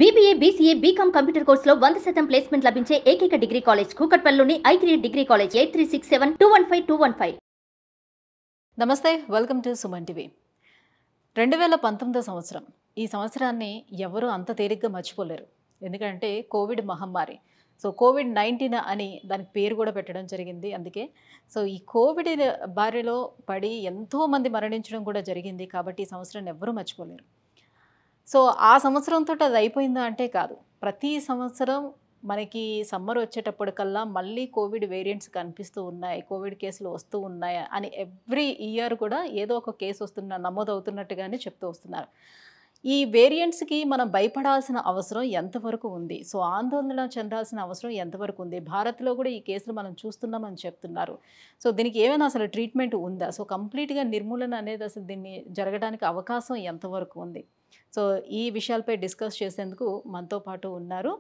BBA, BCA, BCom computer కోర్సులో 100% placement లభించే ఏకైక డిగ్రీ కాలేజ్ కూకట్పల్లిలోని i3 డిగ్రీ కాలేజ్ 8367215215. నమస్తే, వెల్కమ్ టు సుమన్ టీవీ. 2019 సంవత్సరం, ఈ సంవత్సరాన్ని ఎవరు అంత తేలిగ్గా మర్చిపోలేరు. ఎందుకంటే కోవిడ్ మహమ్మారి. సో కోవిడ్-19 అని దానికి పేరు కూడా పెట్టడం జరిగింది. అందుకే ఈ కోవిడ్ బారిలో పడి ఎంతోమంది మరణించడం కూడా జరిగింది. కాబట్టి ఈ సంవత్సరాన్ని ఎవరూ మర్చిపోలేరు. సో ఆ సంవత్సరంతో అది అయిపోయిందా అంటే కాదు. ప్రతి సంవత్సరం మనకి సమ్మర్ వచ్చేటప్పటికల్లా మళ్ళీ కోవిడ్ వేరియంట్స్ కనిపిస్తూ ఉన్నాయి, కోవిడ్ కేసులు వస్తూ ఉన్నాయి అని ఎవ్రీ ఇయర్ కూడా ఏదో ఒక కేసు నమోదవుతున్నట్టుగానే చెప్తూ వస్తున్నారు. ఈ వేరియంట్స్కి మనం భయపడాల్సిన అవసరం ఎంతవరకు ఉంది, సో ఆందోళన చెందాల్సిన అవసరం ఎంతవరకు ఉంది, భారత్లో కూడా ఈ కేసులు మనం చూస్తున్నామని చెప్తున్నారు. సో దీనికి ఏమైనా అసలు ట్రీట్మెంట్ ఉందా, సో కంప్లీట్గా నిర్మూలన అనేది అసలు దీన్ని జరగడానికి అవకాశం ఎంతవరకు ఉంది, సో ఈ విషయాలపై డిస్కస్ చేసేందుకు మనతో పాటు ఉన్నారు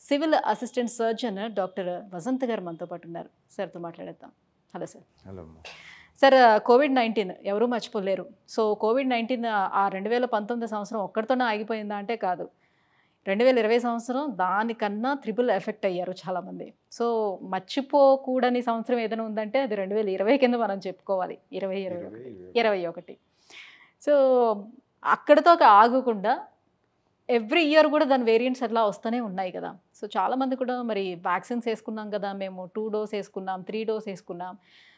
civil assistant surgeon doctor Vasanth గారు మనతో పాటు ఉన్నారు. సార్తో మాట్లాడేద్దాం. Hello sir. హలో సార్, కోవిడ్-19 ఎవరూ మర్చిపోలేరు. సో కోవిడ్-19 ఆ 2019 సంవత్సరం ఒక్కడితోనే ఆగిపోయిందా అంటే కాదు. 2020 సంవత్సరం దానికన్నా ట్రిపుల్ ఎఫెక్ట్ అయ్యారు చాలామంది. సో మర్చిపోకూడని సంవత్సరం ఏదైనా ఉందంటే అది 2020 కింద మనం చెప్పుకోవాలి. 2021. సో అక్కడితో ఆగకుండా ఎవ్రీ ఇయర్ కూడా దాని వేరియంట్స్ అట్లా వస్తూనే ఉన్నాయి కదా. సో చాలామంది కూడా మరి వ్యాక్సిన్స్ వేసుకున్నాం కదా, మేము 2 డోస్ వేసుకున్నాం, 3 డోస్ వేసుకున్నాం,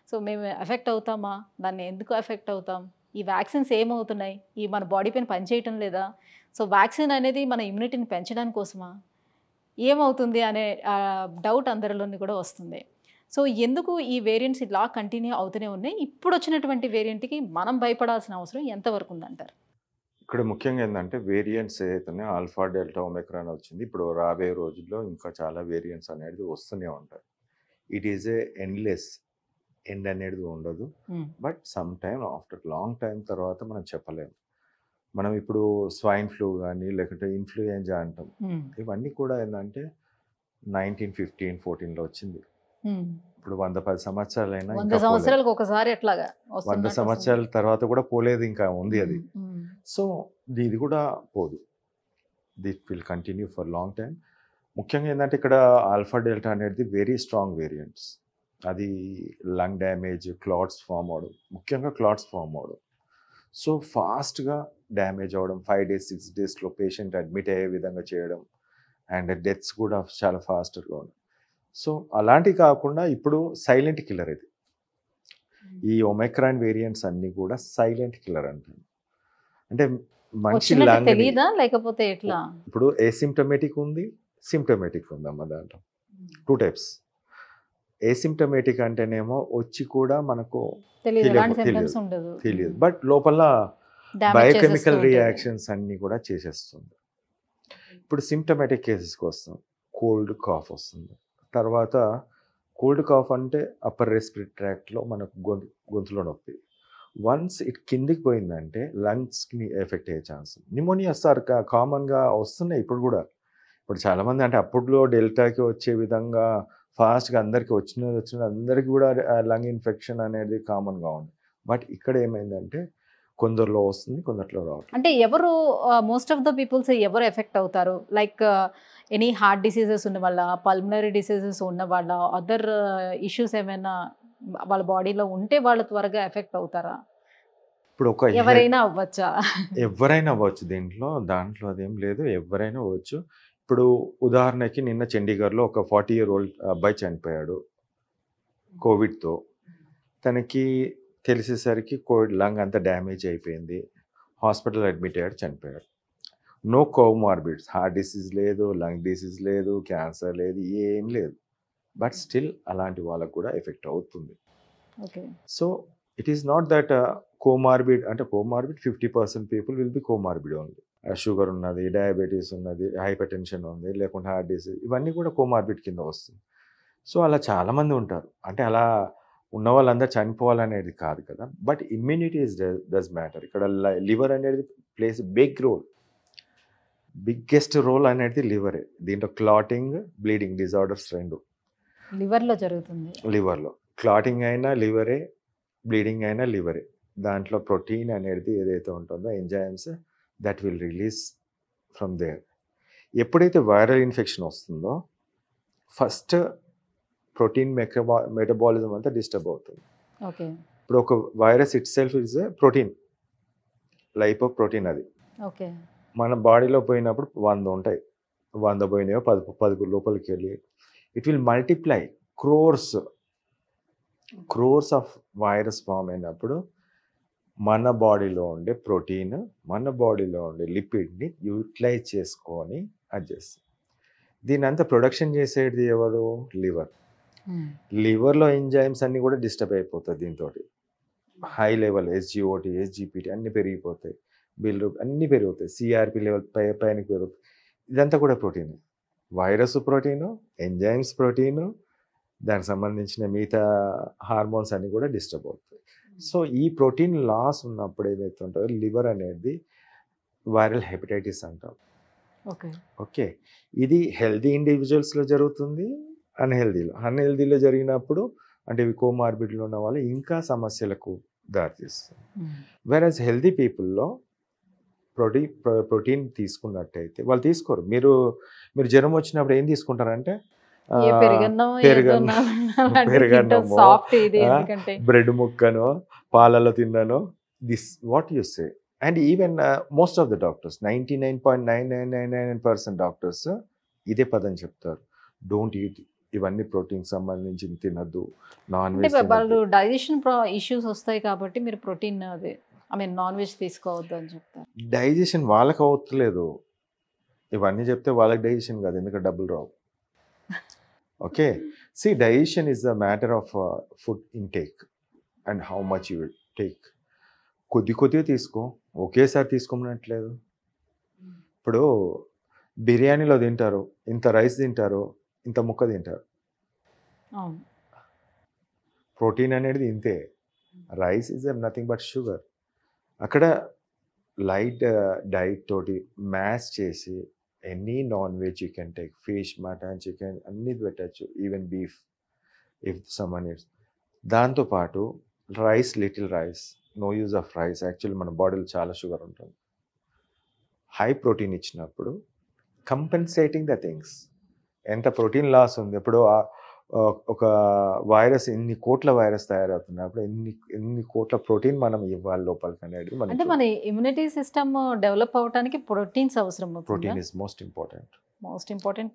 సో మేము ఎఫెక్ట్ అవుతామా, దాన్ని ఎందుకు ఎఫెక్ట్ అవుతాం, ఈ వ్యాక్సిన్స్ ఏమవుతున్నాయి, ఈ మన బాడీ పైన పనిచేయటం లేదా, సో వ్యాక్సిన్ అనేది మన ఇమ్యూనిటీని పెంచడానికి కోసమా, ఏమవుతుంది అనే డౌట్ అందరిలోని కూడా వస్తుంది. సో ఎందుకు ఈ వేరియంట్స్ ఇలా కంటిన్యూ అవుతూనే ఉన్నాయి, ఇప్పుడు వచ్చినటువంటి వేరియంట్కి మనం భయపడాల్సిన అవసరం ఎంతవరకు ఉందంటారు? ఇక్కడ ముఖ్యంగా ఏంటంటే వేరియంట్స్ ఏదైతే ఆల్ఫా, డెల్టా, ఒమిక్రాన్ వచ్చింది. ఇప్పుడు రాబోయే రోజుల్లో ఇంకా చాలా వేరియంట్స్ అనేది వస్తూనే ఉంటాయి. ఇట్ ఈజ్ ఏ ఎండ్ అనేది ఉండదు. But some time after long time తర్వాత మనం చెప్పలేము. మనం ఇప్పుడు స్వైన్ ఫ్లూ కానీ లేకుంటే ఇన్ఫ్లుయెంజా అంటాం, ఇవన్నీ కూడా ఏంటంటే 1915-14లో వచ్చింది. ఇప్పుడు 110 సంవత్సరాలైనా 100 సంవత్సరాలకు ఒకసారి ఎట్లాగా 100 సంవత్సరాల తర్వాత కూడా పోలేదు, ఇంకా ఉంది అది. సో ఇది కూడా పోదు, that will continue for long time. ముఖ్యంగా ఏంటంటే ఇక్కడ ఆల్ఫా డెల్టా అనేది వెరీ స్ట్రాంగ్ వేరియంట్స్. అది లంగ్ డ్యామేజ్, క్లాట్స్ ఫామ్ అవడం, ముఖ్యంగా క్లాట్స్ ఫామ్ అవడం, సో ఫాస్ట్గా డ్యామేజ్ అవ్వడం, 5 days 6 daysలో పేషెంట్ అడ్మిట్ అయ్యే విధంగా చేయడం, అండ్ డెత్స్ కూడా చాలా ఫాస్ట్గా ఉండడం. సో అలాంటివి కాకుండా ఇప్పుడు సైలెంట్ కిల్లర్ ఇది. ఈ ఒమిక్రాన్ వేరియంట్స్ అన్నీ కూడా సైలెంట్ కిల్లర్ అంటారు. అంటే మంచి తెలీదా లేకపోతే ఎట్లా? ఇప్పుడు ఏసిమ్టమేటిక్ ఉంది, సిమ్టమేటిక్ ఉందమ్మా. దాంట్లో 2 types. ఏసిమ్టమేటిక్ అంటేనేమో వచ్చి కూడా మనకు తెలియదు, బట్ లోపల బయోకెమికల్ రియాక్షన్స్ అన్నీ కూడా చేసేస్తుంది. ఇప్పుడు సిమ్టమేటిక్ కేసెస్కి వస్తాం. కోల్డ్ కాఫ్ వస్తుంది. తర్వాత కోల్డ్ కాఫ్ అంటే అప్పర్ రెస్పిరేటరీ ట్రాక్ట్లో మనకు గొంతులో నొప్పి. వన్స్ ఇట్ కిందికి పోయిందంటే లంగ్స్కి ఎఫెక్ట్ అయ్యే ఛాన్స్. నిమోనియా సార్ కామన్గా వస్తున్నాయి ఇప్పుడు కూడా. ఇప్పుడు చాలామంది అంటే అప్పట్లో డెల్టాకి వచ్చే విధంగా ఫాస్ట్గా అందరికీ వచ్చిన అందరికీ కూడా లంగ్ ఇన్ఫెక్షన్ అనేది కామన్గా ఉంది. బట్ ఇక్కడ ఏమైందంటే కొందరిలో వస్తుంది, కొందరిలో రావట్లేదు. అంటే ఎవరు మోస్ట్ ఆఫ్ ద పీపుల్స్ ఎవరు ఎఫెక్ట్ అవుతారు? లైక్ ఎనీ హార్ట్ డిసీజెస్ ఉన్న వాళ్ళ, పల్మనరీ డిసీజెస్ ఉన్న వాళ్ళ, అదర్ ఇష్యూస్ ఏమైనా వాళ్ళ బాడీలో ఉంటే వాళ్ళు త్వరగా ఎఫెక్ట్ అవుతారా? ఇప్పుడు ఎవరైనా అవ్వచ్చా? ఎవరైనా అవ్వచ్చు, దాంట్లో అదేం లేదు, ఎవరైనా అవ్వచ్చు. ఇప్పుడు ఉదాహరణకి నిన్న చండీగఢ్లో ఒక 40-year-old అబ్బాయి చనిపోయాడు కోవిడ్తో. తనకి తెలిసేసరికి కోవిడ్ లంగ్ అంతా డ్యామేజ్ అయిపోయింది, హాస్పిటల్ అడ్మిట్ అయ్యాడు, చనిపోయాడు. నో కోమార్బిడ్స్, హార్ట్ డిసీజ్ లేదు, లంగ్ డిసీజ్ లేదు, క్యాన్సర్ లేదు, ఏం లేదు. బట్ స్టిల్ అలాంటి వాళ్ళకు కూడా ఎఫెక్ట్ అవుతుంది. So it is not that comorbid అంటే comorbid 50% people will be comorbid only. Sugar ఉన్నది, డయాబెటీస్ ఉన్నది, హైపర్ టెన్షన్ ఉంది, లేకుంటే హార్ట్ డిసీజ్, ఇవన్నీ కూడా కోమార్బిడ్ కింద వస్తుంది. సో అలా చాలామంది ఉంటారు. అంటే అలా ఉన్న వాళ్ళందరూ చనిపోవాలనేది కాదు కదా, బట్ ఇమ్యూనిటీ డస్ మ్యాటర్. ఇక్కడ లివర్ అనేది ప్లేస్ బిగ్గెస్ట్ రోల్ అనేది లివరే. దీంట్లో క్లాటింగ్, బ్లీడింగ్ డిజార్డర్స్ రెండు లివర్లో జరుగుతుంది. లివర్లో క్లాటింగ్ అయినా లివరే, బ్లీడింగ్ అయినా లివరే. దాంట్లో ప్రోటీన్ అనేది ఏదైతే ఉంటుందో enzymes that will release from there. ఎప్పుడైతే వైరల్ ఇన్ఫెక్షన్ వస్తుందో ఫస్ట్ ప్రోటీన్ మెటబాలిజం అంతా డిస్టర్బ్ అవుతుంది. ఓకే. ఇప్పుడు ఒక virus itself is a protein, lipoprotein. అది ఓకే. మన బాడీలో పోయినప్పుడు 100 ఉంటాయి, 100 పోయినాయో 10 లోపలికి వెళ్ళి it will multiply crores of virus form అయినప్పుడు మన బాడీలో ఉండే ప్రోటీన్, మన బాడీలో ఉండే లిపిడ్ని యూటిలైజ్ చేసుకొని అది చేస్తుంది. దీని అంతా ప్రొడక్షన్ చేసేది ఎవరు? లివర్. లివర్లో ఎంజైమ్స్ అన్నీ కూడా డిస్టర్బ్ అయిపోతాయి. దీంతో హై లెవెల్ ఎస్జిఓటి, ఎస్జిపిటి అన్నీ పెరిగిపోతాయి, బిల్ అన్నీ పెరుగుతాయి, సిఆర్పి లెవెల్ పైనకి పెరుగుతాయి. ఇదంతా కూడా protein. Virus protein, enzymes protein, దానికి సంబంధించిన మిగతా హార్మోన్స్ అన్నీ కూడా డిస్టర్బ్ అవుతాయి. సో ఈ ప్రోటీన్ లాస్ ఉన్నప్పుడు ఏదైతే ఉంటుందో లివర్ అనేది వైరల్ హెపటైటిస్ అంటాం. ఓకే. ఓకే, ఇది హెల్దీ ఇండివిజువల్స్లో జరుగుతుంది, అన్హెల్దీలో జరిగినప్పుడు అంటే ఇవి కోమార్బిడ్లో ఉన్న వాళ్ళు ఇంకా సమస్యలకు దారితీస్తుంది. వేరస్ హెల్దీ పీపుల్లో ప్రోటీన్ తీసుకున్నట్టయితే వాళ్ళు తీసుకోరు. మీరు జ్వరం వచ్చినప్పుడు ఏం తీసుకుంటారంటే బ్రెడ్ ముక్కనో పాలలో తిన్నానో, this what you say. And even most of the doctors 99.9999% doctors ఇదే పదం చెప్తారు, డోంట్ ఈట్ ఇవన్నీ ప్రోటీన్ సంబంధించి తినద్దు, నాన్ వెజ్. వాళ్ళు డైజెషన్ ఇష్యూస్ వస్తాయి కాబట్టి మీరు ప్రోటీన్ అదే నాన్ వెజ్ తీసుకోవద్దు అని చెప్తారు. డైజెషన్ వాళ్ళకి అవట్లేదు, ఇవన్నీ చెప్తే వాళ్ళకి డైజెషన్ కాదు, ఎందుకంటే డబ్బులు రావు. Okay, see digestion is the matter of food intake and how much you will take. కొద్దిగా తీసుకో, ఒకేసారి తీసుకోమనట్లేదు. ఇప్పుడు బిర్యానీలో తింటారు, ఇంత రైస్ తింటారు, ఇంత ముక్క తింటారు. ప్రోటీన్ అనేది ఇంతే. Rice is nothing but sugar. అక్కడ లైట్ డైట్ తోటి మ్యాష్ చేసి any non veg you can take, fish, mutton, chicken అన్నీ పెట్టచ్చు, even beef if someone eats. దాంతోపాటు rice, little rice, no use of rice. Actually మన బాడీలో చాలా షుగర్ ఉంటుంది. హై ప్రోటీన్ ఇచ్చినప్పుడు కంపెన్సేటింగ్ ద థింగ్స్. ఎంత ప్రోటీన్ లాస్ ఉంది, ఇప్పుడు ఒక వైరస్ ఎన్ని కోట్ల వైరస్ తయారవుతున్నప్పుడు ఎన్ని కోట్ల ప్రోటీన్ మనం ఇవ్వాలి లోపలికి అనేది అంటే మన ఇమ్యూనిటీ సిస్టమ్ డెవలప్ అవడానికి ప్రోటీన్స్ అవసరం. Protein is most important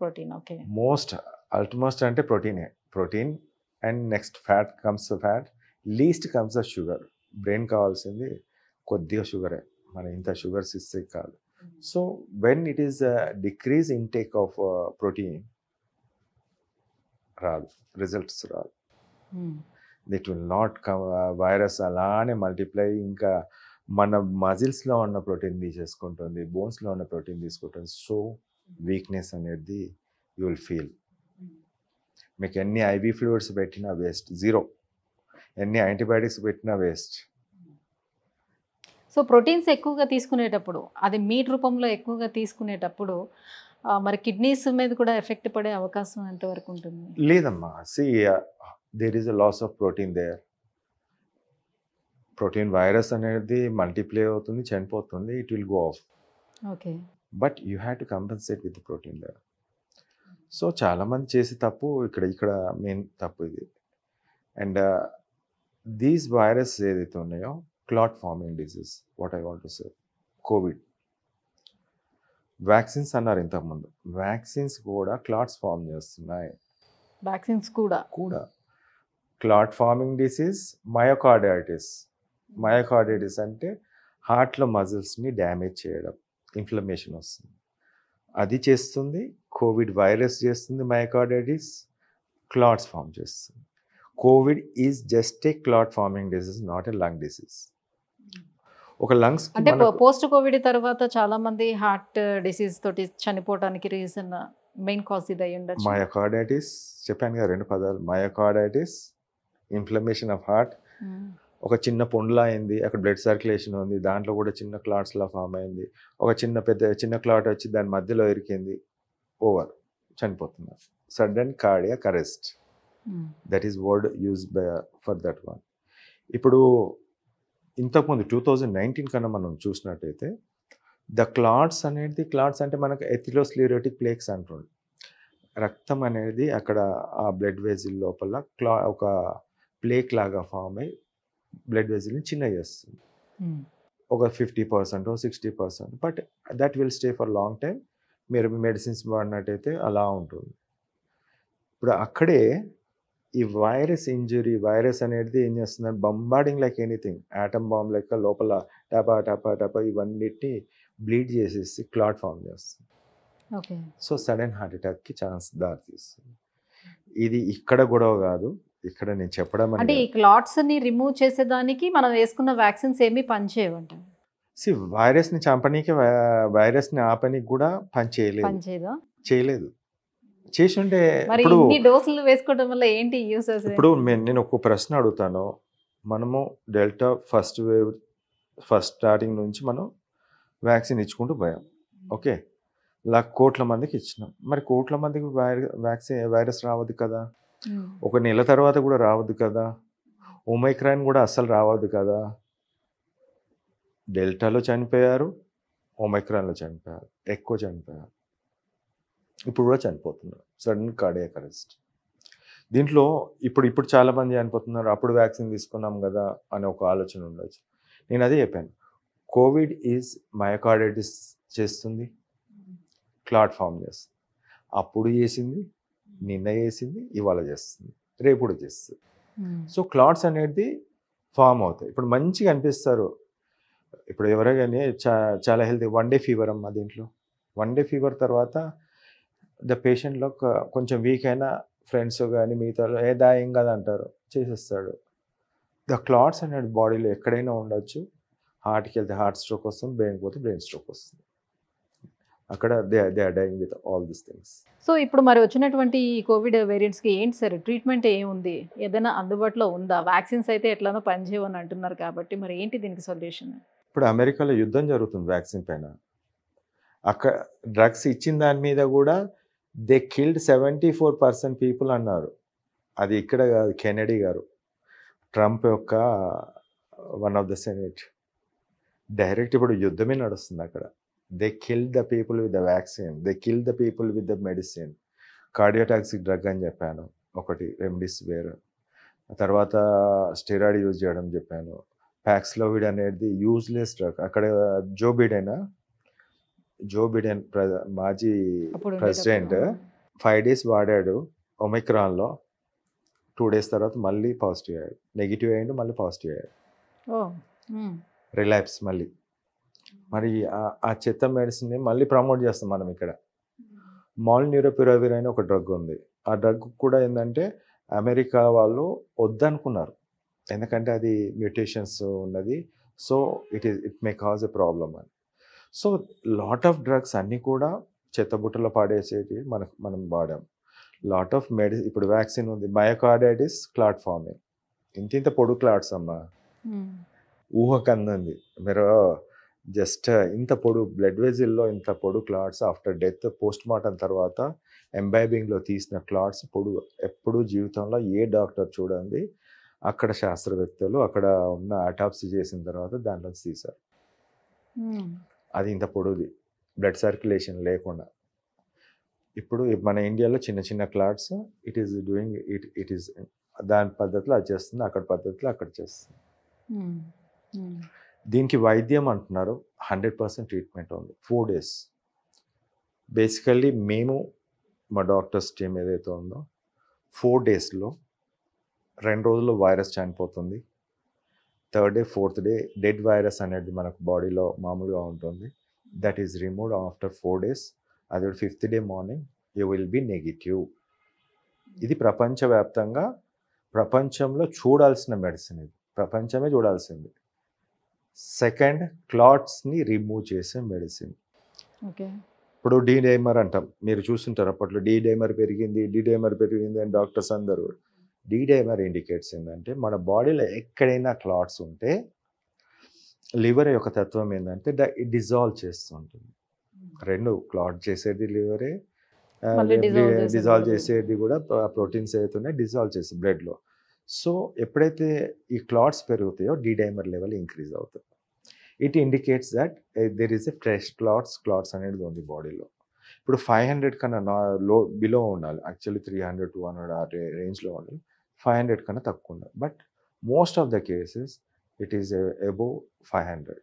protein. Okay, almost అంటే protein and next fat comes fat, least comes the sugar. Brain కావాల్సింది కొద్దిగా షుగరే, మన ఇంత షుగర్స్ ఇస్తే కాదు. So when it is decrease intake of protein రాదు, రిజల్ట్స్ రాదు. That will not come. Virus అలానే మల్టిప్లై, ఇంకా మన మజిల్స్లో ఉన్న ప్రోటీన్ తీసేసుకుంటుంది, బోన్స్లో ఉన్న ప్రోటీన్ తీసుకుంటుంది. సో వీక్నెస్ అనేది యూ విల్ ఫీల్. మీకు ఎన్ని ఐవీ ఫ్లూయిడ్స్ పెట్టినా వేస్ట్, జీరో. ఎన్ని యాంటీబయాటిక్స్ పెట్టినా వేస్ట్. సో ప్రోటీన్స్ ఎక్కువగా తీసుకునేటప్పుడు, అది మీట్ రూపంలో ఎక్కువగా తీసుకునేటప్పుడు మరి కిడ్నీస్ మీద కూడా ఎఫెక్ట్ పడే అవకాశం ఎంతవరకు ఉంటుంది? లేదమ్మా, see there is a loss of protein there. Protein virus అనేది మల్టిప్లై అవుతుంది, చనిపోతుంది, it will go off. Okay, but you have to compensate with protein there. So చాలామంది చేసే తప్పు ఇక్కడ మెయిన్ తప్పు ఇది. అండ్ దీస్ వైరస్ ఏదైతే ఉన్నాయో clot farming disease, what I want to say, Covid vaccines అన్నారు ఇంతకుముందు, వ్యాక్సిన్స్ కూడా క్లాట్స్ ఫార్మ్ చేస్తున్నాయి. వ్యాక్సిన్స్ కూడా క్లాట్ ఫార్మింగ్ డిసీజ్, మయోకార్డైటిస్ అంటే హార్ట్లో మజిల్స్ని డ్యామేజ్ చేయడం, ఇన్ఫ్లమేషన్ వస్తుంది, అది చేస్తుంది. కోవిడ్ వైరస్ చేస్తుంది మయోకార్డైటిస్, క్లాట్స్ ఫార్మ్ చేస్తుంది. Covid is just a clot farming disease, not a lung disease. ఒక లంగ్స్ అంటే పోస్ట్ కోవిడ్ తర్వాత చాలా మంది హార్ట్ డిసీజ్ తోటి చనిపోవడానికి రీజన్ మెయిన్ కాజ్ ఇది అయి ఉండొచ్చు. మయోకార్డైటిస్ చెప్పాను కదా, 2 పదాలు, మయోకార్డైటిస్, ఇన్ఫ్లమేషన్ ఆఫ్ హార్ట్. ఒక చిన్న పుండ్లా అయింది, అక్కడ బ్లడ్ సర్క్యులేషన్ ఉంది, దాంట్లో కూడా చిన్న క్లాట్స్లా ఫామ్ అయింది. ఒక చిన్న క్లాట్ వచ్చి దాని మధ్యలో ఇరికింది, ఓవర్, చనిపోతున్నారు. Sudden cardiac arrest, that is word use for that one. ఇప్పుడు ఇంతకుముందు 2019 కన్నా మనం చూసినట్టయితే క్లాట్స్ అంటే మనకు ఎథిరోస్క్లెరోటిక్ ప్లేక్స్ అంటుంది. రక్తం అనేది అక్కడ ఆ బ్లడ్ వెజిల్ లోపల ఒక ప్లేక్ లాగా ఫామ్ అయ్యి బ్లడ్ వెజిల్ని చిన్న చేస్తుంది. ఒక 50% 60%, but that will stay for long time. మీరు మెడిసిన్స్ వాడినట్టయితే అలా ఉంటుంది. ఇప్పుడు అక్కడే ఈ వైరస్ అనేది ఏం చేస్తుంది, bombarding like anything, atom bomb లెక్క లోపల టపా టపా టపా ఇవన్నిటిని బ్లీడ్ చేసేసి క్లాట్ ఫామ్ చేస్తుంది. ఓకే. సో సడన్ హార్ట్ అటాక్కి ఛాన్స్ దారితీస్తుంది. ఇది ఇక్కడ గొడవ కాదు, ఇక్కడ నేను చెప్పడం అంటే ఈ క్లాట్స్ ని రిమూవ్ చేసేదానికి మనం వేసుకున్న వ్యాక్సిన్స్ ఏమీ పనిచేయవంట. వైరస్ని చంపనీకి వైరస్ని ఆపనీకి కూడా చేయలేదు. చేసి ఉంటే ఇప్పుడు డోసులు వేసుకోవడం వల్ల ఏంటి యూసెస్? ఇప్పుడు నేను ఒక ప్రశ్న అడుగుతాను. మనము డెల్టా ఫస్ట్ స్టార్టింగ్ నుంచి మనం వ్యాక్సిన్ ఇచ్చుకుంటూ పోయాం. ఓకే, కోట్ల మందికి ఇచ్చినాం. మరి కోట్ల మందికి వైరస్ రావద్దు కదా, ఒక నెల తర్వాత కూడా రావద్దు కదా, ఒమైక్రాన్ కూడా అస్సలు రావద్దు కదా. డెల్టాలో చనిపోయారు, ఒమైక్రాన్లో చనిపోయారు, ఎక్కువ చనిపోయారు, ఇప్పుడు కూడా చనిపోతున్నారు. Sudden cardiac arrest. దీంట్లో ఇప్పుడు చాలామంది చనిపోతున్నారు, అప్పుడు వ్యాక్సిన్ తీసుకున్నాం కదా అనే ఒక ఆలోచన ఉండొచ్చు. నేను అదే చెప్పాను, కోవిడ్ ఈజ్ మయోకార్డైటిస్ చేస్తుంది, క్లాట్ ఫామ్ చేస్తుంది. అప్పుడు చేసింది, నిన్న చేసింది, ఇవాళ చేస్తుంది, రేపు కూడా చేస్తుంది. సో క్లాట్స్ అనేది ఫామ్ అవుతాయి. ఇప్పుడు మంచిగా అనిపిస్తారు. ఇప్పుడు ఎవరైనా చాలా హెల్తీ, 1 డే ఫీవర్ అమ్మ, దీంట్లో 1 డే ఫీవర్ తర్వాత పేషెంట్లో కొంచెం వీక్ అయినా ఫ్రెండ్స్ కానీ మిగతా ఏం కదా అంటారు, చేసేస్తాడు. క్లాట్స్ అనేది బాడీలో ఎక్కడైనా ఉండొచ్చు. హార్ట్కి వెళ్తే హార్ట్ స్ట్రోక్ వస్తుంది, బ్రెయిన్కి పోతే బ్రెయిన్ స్ట్రోక్ వస్తుంది. అక్కడ they are dying with all these things. So ఇప్పుడు మరి వచ్చినటువంటి ఈ కోవిడ్ వేరియంట్స్కి ఏంటి సార్ ట్రీట్మెంట్ ఏముంది? ఏదైనా అందుబాటులో ఉందా? వ్యాక్సిన్స్ అయితే ఎట్లానో పనిచేయవని అంటున్నారు కాబట్టి మరి ఏంటి దీనికి సొల్యూషన్? ఇప్పుడు అమెరికాలో యుద్ధం జరుగుతుంది వ్యాక్సిన్ పైన. అక్కడ డ్రగ్స్ ఇచ్చిన దాని మీద కూడా దే కిల్డ్ 74% పీపుల్ అన్నారు. అది ఇక్కడ కాదు, కెనడీ గారు, ట్రంప్ యొక్క one of the senate direct. ఇప్పుడు యుద్ధమే నడుస్తుంది అక్కడ. They kill the people with the vaccine, they kill the people with the medicine. Cardiotoxic drug అని చెప్పాను ఒకటి, రెమ్డెసివిర్. తర్వాత స్టెరాయిడ్ యూజ్ చేయడం చెప్పాను. ప్యాక్స్లోవిడ్ అనేది యూజ్లెస్ డ్రగ్. అక్కడ జో బిడెన్ మాజీ ప్రెసిడెంట్ 5 days వాడాడు ఒమిక్రాన్లో. 2 days తర్వాత మళ్ళీ పాజిటివ్ అయ్యాడు, నెగిటివ్ అయ్యాడు, మళ్ళీ పాజిటివ్ అయ్యాడు, రిలాప్స్ మళ్ళీ. మరి ఆ చెత్త మెడిసిన్ని మళ్ళీ ప్రమోట్ చేస్తాం మనం ఇక్కడ. మాల్న్యూరోపిరవిర్ అని ఒక డ్రగ్ ఉంది. ఆ డ్రగ్ కూడా ఏంటంటే అమెరికా వాళ్ళు వద్దనుకున్నారు, ఎందుకంటే అది మ్యూటేషన్స్ ఉన్నది. So it may cause a problem అని. సో లాట్ ఆఫ్ డ్రగ్స్ అన్నీ కూడా చెత్తబుట్టలో పాడేసేవి మనం వాడాం. లాట్ ఆఫ్ ఇప్పుడు వ్యాక్సిన్ ఉంది, మయోకార్డైటిస్ క్లాట్ ఫార్మింగ్, ఇంత పొడు క్లాట్స్ అమ్మా, ఊహకందంది. మీరు జస్ట్ ఇంత పొడు బ్లడ్ వెజిల్లో ఇంత పొడు clots after death, post mortem తర్వాత ఎంబైబింగ్లో తీసిన క్లాట్స్ పొడు. ఎప్పుడూ జీవితంలో ఏ డాక్టర్ చూడండి, అక్కడ శాస్త్రవేత్తలు అక్కడ ఉన్న ఆటాప్సీ చేసిన తర్వాత దాంట్లో తీశారు. అది ఇంత పొడుది, బ్లడ్ సర్క్యులేషన్ లేకుండా. ఇప్పుడు మన ఇండియాలో చిన్న చిన్న క్లాట్స్, ఇట్ ఈస్ దాని పద్ధతిలో అది చేస్తుంది, అక్కడ పద్ధతిలో అక్కడ చేస్తుంది. దీనికి వైద్యం అంటున్నారు, 100% ట్రీట్మెంట్ ఉంది. 4 days బేసికల్లీ మేము మా డాక్టర్స్ టీమ్ ఏదైతే ఉందో 4 daysలో 2 రోజుల్లో వైరస్ చనిపోతుంది. 3rd day 4th day dead virus అనేది మనకు బాడీలో మామూలుగా ఉంటుంది. That is removed after 4 days. అది 5th day morning you will be negative. ఇది ప్రపంచవ్యాప్తంగా, ప్రపంచంలో చూడాల్సిన మెడిసిన్. ఇది ప్రపంచమే చూడాల్సింది. సెకండ్, క్లాట్స్ని రిమూవ్ చేసే మెడిసిన్. ఓకే. ఇప్పుడు డైమర్ అంటాం, మీరు చూస్తుంటారు అప్పట్లో డైమర్ పెరిగింది అని డాక్టర్స్ అందరూ. డైమర్ ఇండికేట్స్ ఏంటంటే మన బాడీలో ఎక్కడైనా క్లాట్స్ ఉంటే లివర్ యొక్క తత్వం ఏంటంటే డిజాల్వ్ చేస్తూ ఉంటుంది. 2 క్లాట్ చేసేది లివరే, డిజాల్వ్ చేసేది కూడా ప్రోటీన్స్ అవుతున్నాయి, డిజాల్వ్ చేసి బ్లడ్లో. సో ఎప్పుడైతే ఈ క్లాట్స్ పెరుగుతాయో డైమర్ లెవెల్ ఇంక్రీజ్ అవుతుంది. It indicates that there is a fresh clots అనేది ఉంది బాడీలో. ఇప్పుడు 500 కన్నా బిలో ఉండాలి, యాక్చువల్లీ 300 200 ఆ రేంజ్లో ఉండాలి, 500 కన్నా తక్కువ ఉండాలి. But most of the cases it is above 500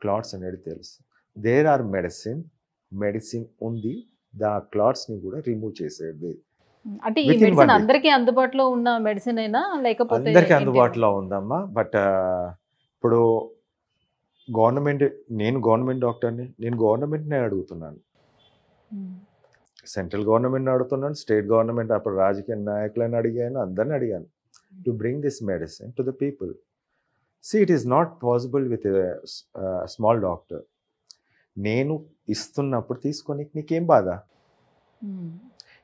clots అనేది తెలుసు. దేర్ ఆర్ మెడిసిన్ ఉంది దా క్లాట్స్ని కూడా రిమూవ్ చేసేది. అంటే ఈ Within one మెడిసిన్ week. అందరికీ అందుబాటులో ఉన్న మెడిసిన్ అయినా లేకపోతే అందరికీ ఏంటి? అందుబాటులో ఉందమ్మా. బట్ ఇప్పుడు నేను గవర్నమెంట్ డాక్టర్ని, నేను గవర్నమెంట్నే అడుగుతున్నాను, ఉమ్, సెంట్రల్ గవర్నమెంట్ని అడుగుతున్నాను, స్టేట్ గవర్నమెంట్ అప్పుడు రాజకీయ నాయకులను అడిగాను, అందరిని అడిగాను to bring this medicine to the people. C it is not possible with small doctor. నేను ఇస్తున్నప్పుడు తీసుకొని నీకేం బాధ? ఉమ్,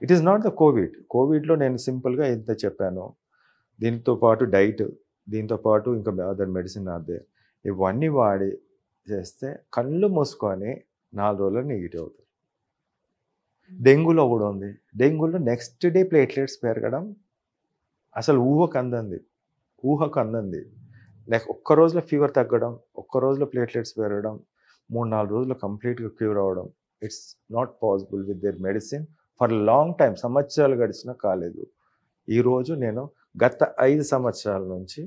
ఇట్ ఈస్ నాట్ ద కోవిడ్లో నేను సింపుల్గా ఎంత చెప్పాను, దీంతో పాటు డైట్, దీంతో పాటు ఇంకా అదర్ మెడిసిన్ అదే ఇవన్నీ వాడి చేస్తే కళ్ళు మూసుకొని 4 రోజులు నెగిటివ్ అవుతుంది. డెంగ్యూలో కూడా ఉంది. డెంగ్యూలో నెక్స్ట్ డే ప్లేట్లెట్స్ పెరగడం అసలు ఊహకు అందంది. లైక్ ఒక్క రోజులో ఫీవర్ తగ్గడం, ఒక్క రోజులో ప్లేట్లెట్స్ పెరగడం, 3-4 రోజులు కంప్లీట్గా క్యూర్ అవ్వడం. It's not possible with their medicine for long time. సంవత్సరాలు గడిచినా కాలేదు. ఈరోజు నేను గత 5 సంవత్సరాల నుంచి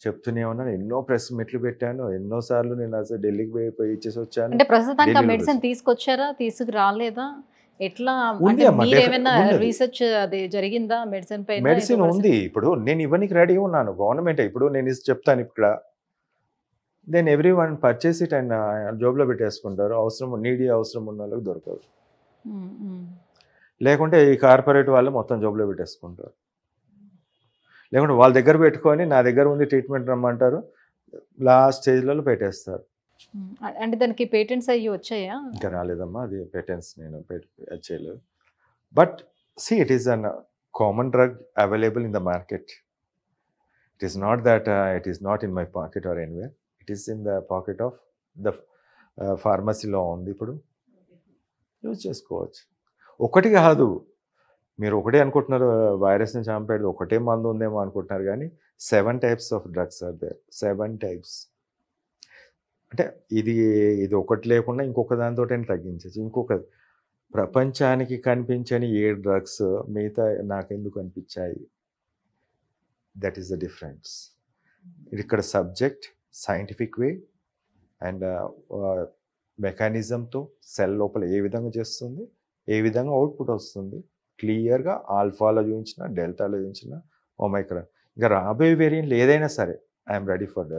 చెప్తూనే ఉన్నాను, ఎన్నో ప్రెస్ మీట్లు పెట్టాను, ఎన్నోసార్లు నేను అసలు ఢిల్లీకి పోయి ఇచ్చేసి వచ్చాను. అంటే ప్రస్తుతానికి ఆ ఢిల్లీలో మెడిసిన్ తీసుకొచ్చారా, తీసుకురాలేదా, ఎట్లా? ఉంది అంటే అమ్మా, మీరేమైనా ఉన్నది. రీసెర్చ్ అది జరిగిందా మెడిసిన్ పైన? మెడిసిన్ ఉంది. ఇప్పుడు నేను ఇవ్వనికి రెడీ ఉన్నాను. గవర్నమెంట్ ఇప్పుడు నేను చెప్తాను ఇక్కడ, then everyone purchase it and జోబ్లో పెట్టేసుకుంటారు. అవసరం ఉన్న వాళ్ళకి దొరకదు. ఉమ్, ఉమ్, లేకుంటే ఈ కార్పొరేట్ వాళ్ళు మొత్తం జోబ్లో పెట్టేసుకుంటారు. లేకుంటే వాళ్ళ దగ్గర పెట్టుకొని నా దగ్గర ఉంది ట్రీట్మెంట్ రమ్మంటారు, లాస్ట్ స్టేజ్లలో పెట్టేస్తారు. ఉమ్. అంటే దానికి పేటెంట్స్ అయ్యి వచ్చాయా? ఇంకా రాలేదమ్మా, అది పేటెంట్స్ నేను చేయలేదు. But see it is an common drug available in the market. It is not that it is not in my pocket or anywhere. It is in the pocket of the ఫార్మసీలో ఉంది. ఇప్పుడు use చేసుకోవచ్చు. ఒకటి కాదు, మీరు ఒకటే అనుకుంటున్నారు వైరస్ని చంపేది ఒకటే మందు ఉందేమో అనుకుంటున్నారు, కానీ 7 types of drugs are there. 7 types. అంటే ఇది ఒకటి లేకుండా ఇంకొక దాంతో తగ్గించవచ్చు. ఇంకొక ప్రపంచానికి కనిపించని 7 drugs మిగతా నాకెందుకు కనిపించాయి? That is the difference. ఇక్కడ సబ్జెక్ట్ సైంటిఫిక్ వే అండ్ మెకానిజంతో సెల్ లోపల ఏ విధంగా చేస్తుంది, ఏ విధంగా అవుట్పుట్ వస్తుంది, క్లియర్గా ఆల్ఫాలో చూపించిన, డెల్టాలో చూపించిన, ఒమైక్రాన్, ఇంకా రాబోయే వేరియంట్లు ఏదైనా సరే I'm ready for the.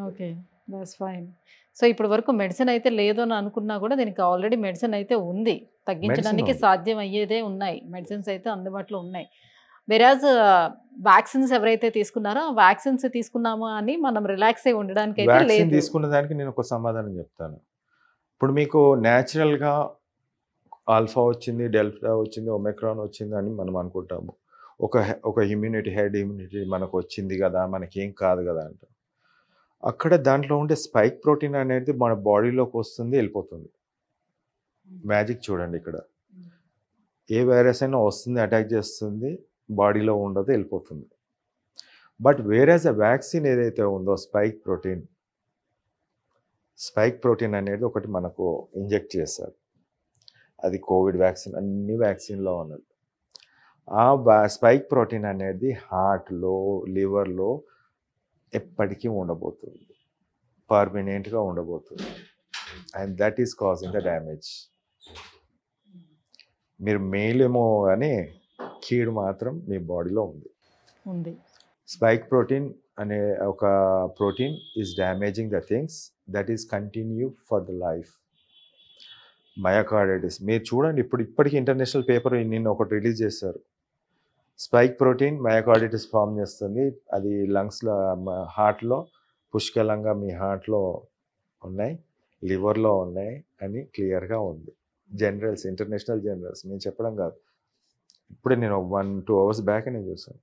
Okay, that's fine. So ఇప్పటి వరకు మెడిసిన్ అయితే లేదు అని అనుకున్నా కూడా దీనికి ఆల్రెడీ మెడిసిన్ అయితే ఉంది, తగ్గించడానికి ఉంది. సాధ్యం అయ్యేదే ఉన్నాయి, మెడిసిన్స్ అయితే అందుబాటులో ఉన్నాయి. వెరాజ్ వ్యాక్సిన్స్ ఎవరైతే తీసుకున్నారో ఆ వ్యాక్సిన్స్ తీసుకున్నామా అని మనం రిలాక్స్ అయి ఉండడానికి అయితే వ్యాక్సిన్ లేదు. తీసుకున్న దానికి నేను ఒక సమాధానం చెప్తాను. ఇప్పుడు మీకు న్యాచురల్గా ఆల్ఫా వచ్చింది, డెల్టా వచ్చింది, ఒమైక్రాన్ వచ్చింది అని మనం అనుకుంటాము. ఒక హెడ్ ఇమ్యూనిటీ మనకు వచ్చింది కదా, మనకేం కాదు కదా అంటాం. అక్కడ దాంట్లో ఉండే స్పైక్ ప్రోటీన్ అనేది మన బాడీలోకి వస్తుంది, వెళ్ళిపోతుంది. మ్యాజిక్ చూడండి ఇక్కడ. ఏ వైరస్ అయినా వస్తుంది, అటాక్ చేస్తుంది, బాడీలో ఉండదు, వెళ్ళిపోతుంది. బట్ వేరేస్ a వ్యాక్సిన్ ఏదైతే ఉందో స్పైక్ ప్రోటీన్ అనేది ఒకటి మనకు ఇంజెక్ట్ చేస్తారు. అది కోవిడ్ వ్యాక్సిన్, అన్ని వ్యాక్సిన్లో ఉన్నది. ఆ స్పైక్ ప్రోటీన్ అనేది హార్ట్లో, లివర్లో ఎప్పటికీ ఉండబోతుంది, పర్మనెంట్గా ఉండబోతుంది. And that is causing the damage. మీరు మేలేమో కానీ కీడు మాత్రం మీ బాడీలో ఉంది. స్పైక్ ప్రోటీన్ అనే ఒక protein is damaging the things that is continue for the life. Myocarditis మీరు చూడండి, ఇప్పటికీ ఇంటర్నేషనల్ పేపర్ నిన్న ఒకటి రిలీజ్ చేశారు. స్పైక్ ప్రోటీన్ మయోకార్డైటిస్ ఫామ్ చేస్తుంది, అది లంగ్స్లో, హార్ట్లో పుష్కలంగా మీ హార్ట్లో ఉన్నాయి, లివర్లో ఉన్నాయి అని క్లియర్గా ఉంది. జనరల్స్, ఇంటర్నేషనల్ జనరల్స్, నేను చెప్పడం కాదు. ఇప్పుడే నేను 1-2 hours బ్యాక్ నేను చూసాను.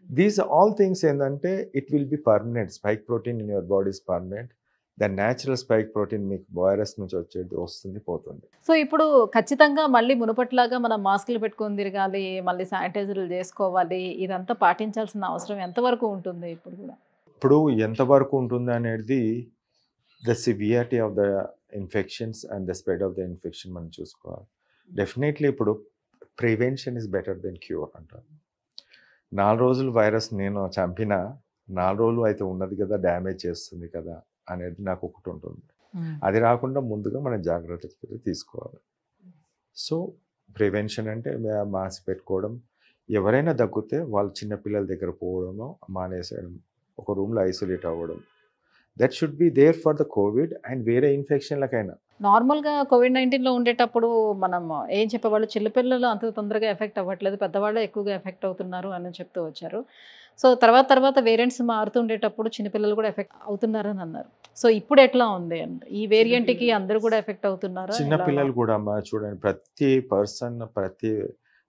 దీస్ ఆల్ థింగ్స్ ఏంటంటే it will be permanent. Spike protein in your body is permanent. The natural spike protein మీకు వైరస్ నుంచి వచ్చేది వస్తుంది, పోతుంది. సో ఇప్పుడు ఖచ్చితంగా మళ్ళీ మునుపట్లాగా మనం మాస్కులు పెట్టుకొని తిరగాలి, మళ్ళీ శానిటైజర్లు చేసుకోవాలి, ఇదంతా పాటించాల్సిన అవసరం ఎంతవరకు ఉంటుంది ఇప్పుడు కూడా? ఇప్పుడు ఎంతవరకు ఉంటుంది అనేది the severity of the infections and the spread of the infection మనం చూసుకోవాలి. డెఫినెట్లీ ఇప్పుడు prevention is better than cure అంటారు. 4 రోజులు వైరస్ నేను చంపినా 4 రోజులు అయితే ఉన్నది కదా, డ్యామేజ్ చేస్తుంది కదా అనేది నాకు ఒకటి ఉంటుంది. అది రాకుండా ముందుగా మనం జాగ్రత్తలు తీసుకోవాలి. సో ప్రివెన్షన్ అంటే మాస్క్ పెట్టుకోవడం, ఎవరైనా దగ్గితే వాళ్ళు చిన్నపిల్లల దగ్గర పోవడము మానేసేయడం, ఒక రూమ్లో ఐసోలేట్ అవ్వడం, that should be there for the COVID and వేరే ఇన్ఫెక్షన్లకైనా. నార్మల్గా కోవిడ్-19లో ఉండేటప్పుడు మనం ఏం చెప్పేవాళ్ళు, చిన్నపిల్లలు అంత తొందరగా ఎఫెక్ట్ అవ్వట్లేదు, పెద్దవాళ్ళు ఎక్కువగా ఎఫెక్ట్ అవుతున్నారు అని చెప్తూ వచ్చారు. సో తర్వాత వేరియంట్స్ మారుతుండేటప్పుడు చిన్నపిల్లలు కూడా ఎఫెక్ట్ అవుతున్నారని అన్నారు. సో ఇప్పుడు ఎట్లా ఉంది అంటే ఈ వేరియంట్కి అందరూ కూడా ఎఫెక్ట్ అవుతున్నారా? చిన్నపిల్లలు కూడా అమ్మా చూడండి, ప్రతి పర్సన్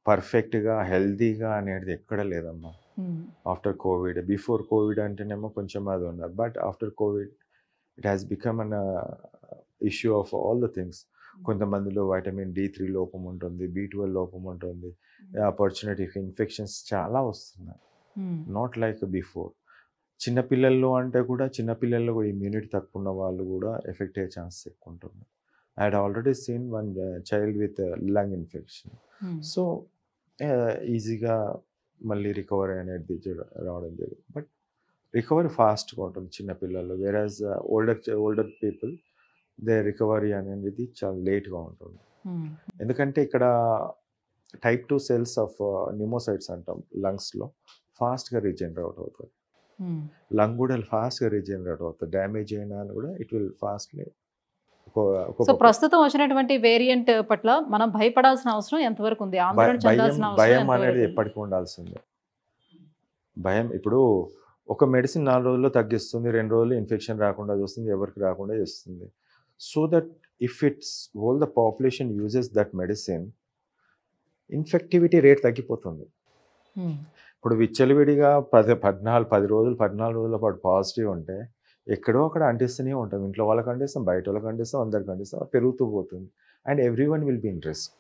పర్ఫెక్ట్గా హెల్తీగా అనేది ఎక్కడ లేదమ్మా. ఆఫ్టర్ కోవిడ్, బిఫోర్ కోవిడ్ అంటేనేమో కొంచెం అది ఉన్నారు, but after Covid it has become an issue of all the things. కొంతమందిలో వైటమిన్ D3 లోపం ఉంటుంది, B12 లోపం ఉంటుంది, ఆపర్చునిటీ ఇన్ఫెక్షన్స్ చాలా వస్తున్నాయి, నాట్ లైక్ బిఫోర్. చిన్నపిల్లల్లో అంటే కూడా చిన్నపిల్లల్లో కూడా ఇమ్యూనిటీ తక్కువ ఉన్న వాళ్ళు కూడా ఎఫెక్ట్ అయ్యే ఛాన్సెస్ ఎక్కువ ఉంటుంది. I had already scene one child with lung infection. So ఈజీగా మళ్ళీ రికవరీ అనేది రావడం జరిగింది, బట్ రికవరీ ఫాస్ట్గా ఉంటుంది చిన్నపిల్లల్లో. వేరాజ్ ఓల్డర్ పీపుల్ దే రికవరీ అనేది చాలా లేట్గా ఉంటుంది. ఎందుకంటే ఇక్కడ type 2 సెల్స్ ఆఫ్ న్యూమోసైట్స్ అంటాం లంగ్స్లో, ఫాస్ట్గా రీజనరేట్ అవుతుంది. లంగ్ కూడా ఫాస్ట్గా రీజనరేట్ అవుతుంది, డ్యామేజ్ అయినా కూడా ఇట్ విల్ ఫాస్ట్లీ. సో ప్రస్తుతం వచ్చినటువంటి వేరియంట్ పట్ల మనం భయపడాల్సిన అవసరం ఎంతవరకు ఉంది? ఆందోళన చెందాల్సిన అవసరం భయం ఎంతవరకు అనేది ఉంది? ఎప్పటికీ ఉండాల్సిందే. భయం ఇప్పుడు ఒక మెడిసిన్ 4 రోజుల్లో తగ్గిస్తుంది, 2 రోజులు ఇన్ఫెక్షన్ రాకుండా చూస్తుంది, ఎవరికి రాకుండా చేస్తుంది. So that if it's whole the population uses that medicine, infectivity rate తగ్గిపోతుంది. ఇప్పుడు విచ్చలవిడిగా 10 రోజుల పాటు పాజిటివ్ ఉంటే ఎక్కడో అక్కడ అంటిస్తూనే ఉంటాం, ఇంట్లో వాళ్ళకి అంటిస్తాం, బయట వాళ్ళకి అంటిస్తాం, అందరికి అంటిస్తాం, పెరుగుతూ పోతుంది. And every one will be in risk.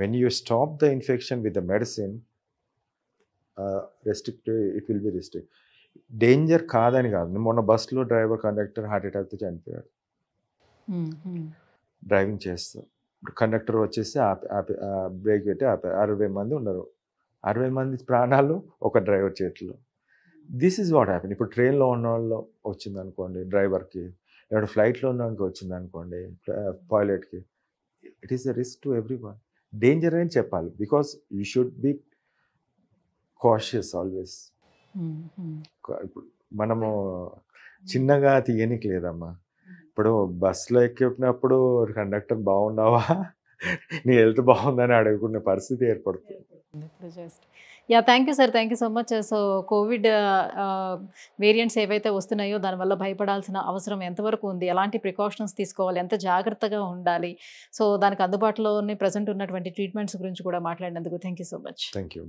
When you stop the infection with the medicine, restrictive, it will be restrict. Danger కాదని కాదు, మొన్న బస్సులో డ్రైవర్ కండక్టర్ హార్ట్ అటాక్తో చనిపోయాడు డ్రైవింగ్ చేస్తూ. కండక్టర్ వచ్చేసి బ్రేక్ పెట్టి ఆపారు. 60 మంది ఉన్నారు, 60 మంది ప్రాణాలు ఒక డ్రైవర్ చేతిలో. This is what happen. ఇప్పుడు ట్రైన్లో ఉన్న వాళ్ళు వచ్చింది అనుకోండి డ్రైవర్కి, లేదా ఫ్లైట్లో ఉన్నవానికి వచ్చింది అనుకోండి పైలట్కి, it is the risk to everyone. Danger అని చెప్పాలి, because you should be cautious always. ఇప్పుడు మనము చిన్నగా తీయనికి లేదమ్మా. ఇప్పుడు బస్సులో ఎక్కినప్పుడు కండక్టర్ బాగున్నావా, నీ హెల్త్ బాగుందని అడుగుకునే పరిస్థితి ఏర్పడుతుంది. Thank you sir, thank you so much. So Covid variants ఏవైతే వస్తున్నాయో దానివల్ల భయపడాల్సిన అవసరం ఎంతవరకు ఉంది, ఎలాంటి ప్రికాషన్స్ తీసుకోవాలి, ఎంత జాగ్రత్తగా ఉండాలి, సో దానికి అందుబాటులోనే ప్రజెంట్ ఉన్నటువంటి ట్రీట్మెంట్స్ గురించి కూడా మాట్లాడినందుకు thank you so much. Thank you.